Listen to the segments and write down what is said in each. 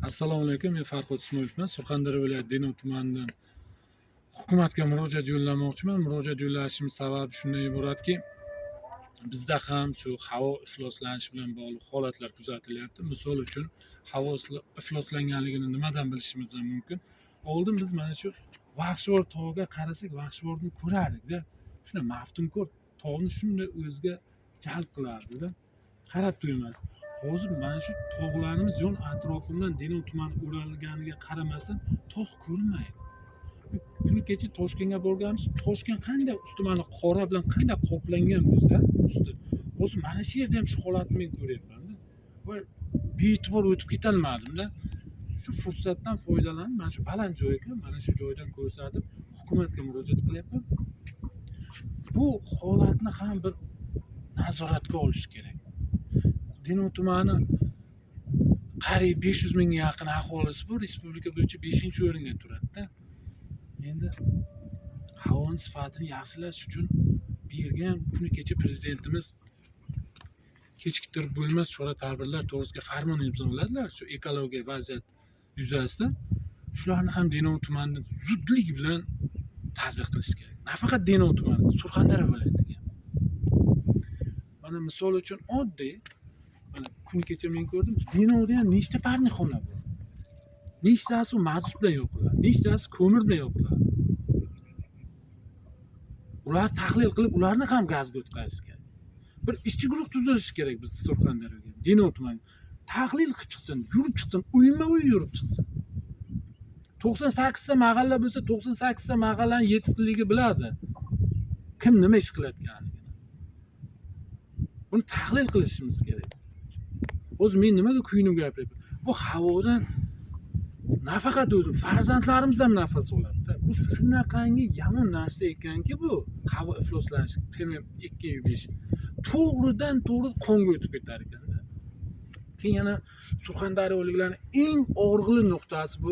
Assalomu alaykum, men Farhod Ismoilovman. Surxondaryo viloyati Denov tumanidan hukumatga murojaat yo'llamoqchiman. Murojaat yo'llashim sababi shundan iboratki, bizda ham shu havo ifloslanishi bilan bog'liq holatlar kuzatilyapti. Misol uchun, havo ifloslanganligini nimadan bilishimiz mumkin? Oldin biz mana shu Vahshivor tog'iga qarasak, Vahshivorni ko'rardik-da. Shuna maftunkor tog'ni shunday o'ziga jalb qilardi-da. Qarab turamiz. Hozir mana shu tog'larimiz yon atrofimdan Denov tumani o'ralganiga qaramasdan tog' ko'rinmaydi. Kuni kecha Toshkentga borganmiz. Toshkent qanday usti mana qora bilan qanday qoplangan bo'lsa, usti. Hozir mana shu yerda ham shu holatni men ko'ryapman-da. Va bee'tibor o'tib ketolmadim-da. Shu fursatdan foydalanib, mana shu baland joyga, mana shu joydan ko'rsatib, hukumatga murojaat qilyapman. Bu holatni ham bir nazoratga olish kerak. Denov tumani qariyb 500 mingga yaqin aholisi bor, respublika bo'yicha 5-o'ringa turadi-da. Endi havoning sifatini yaxshilash uchun bergan kuni kecha prezidentimiz kechiktirib bo'lmas chora-tadbirlar to'g'risida farmon imzoladilar, shu ekologiya vaziyat yuzasidan. Shularni ham Denov tumanida zudlik bilan tatbiq qilish kerak. Nafaqat Denov tumani, Surxondaryo viloyatiga. Mana misol uchun oddiy kuni kecha men ko'rdim, Denovda ham nechta parni xona bor. Nechtasi mazut bilan yoqiladi, nechtasi ko'mir bilan yoqiladi. Ular tahlil qilib, ularni ham gazga o'tkazish kerak. Bir ishchi guruh tuzilishi kerak biz Surxondaryoga, Denov tumani. Tahlil qilib chiqsin, yurib chiqsin, uyma-uy yurib chiqsin. 98 ta mahalla bo'lsa, 98 ta mahallaning yetukiligi biladi. Kim nima ish qilayotganligini. Buni tahlil qilishimiz kerak. O'zi men nimaga kuyinib gapiryapman? Bu havodan nafaqat o'zim, farzandlarimiz ham nafas oladi-da. Bu shunaqangi yomon narsa ekanki bu havo ifloslanishi PM2.5 to'g'ridan-to'g'ri qonga o'tib ketar ekan-da. Keyin yana surxondaryoliklarning eng og'riqli nuqtasi bu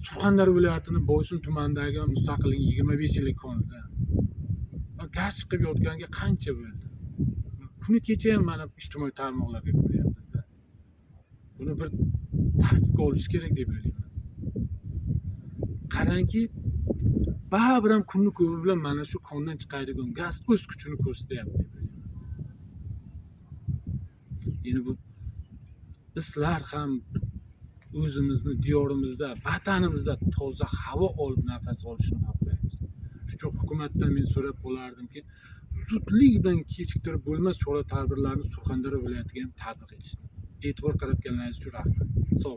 Surxondaryo viloyatining Boysun tumanidagi mustaqillik 25 yillik konida. Gaz chiqib yotganiga qancha bo'ldi? Kuni kecha ham mana ijtimoiy tarmoqlarga ko'ryapmiz-da. Buni bir tartibga olish kerak deb o'ylayman. Qarangki, baribir ham kunni ko'ri bilan mana shu kondan chiqadigan gaz o'z kuchini ko'rsatyapti deb o'ylayman. Endi bu bizlar ham o'zimizni diyorimizda, vatanimizda toza havo olib nafas olishni xohlaymiz. Shuning uchun hukumatdan men so'rab qolardimki, zudlik bilan kechiktirib bo'lmas chora-tadbirlarni Surxondaryo viloyatiga ham tatbiq etishni. E'tibor qaratganlaringiz uchun rahmat. Sog'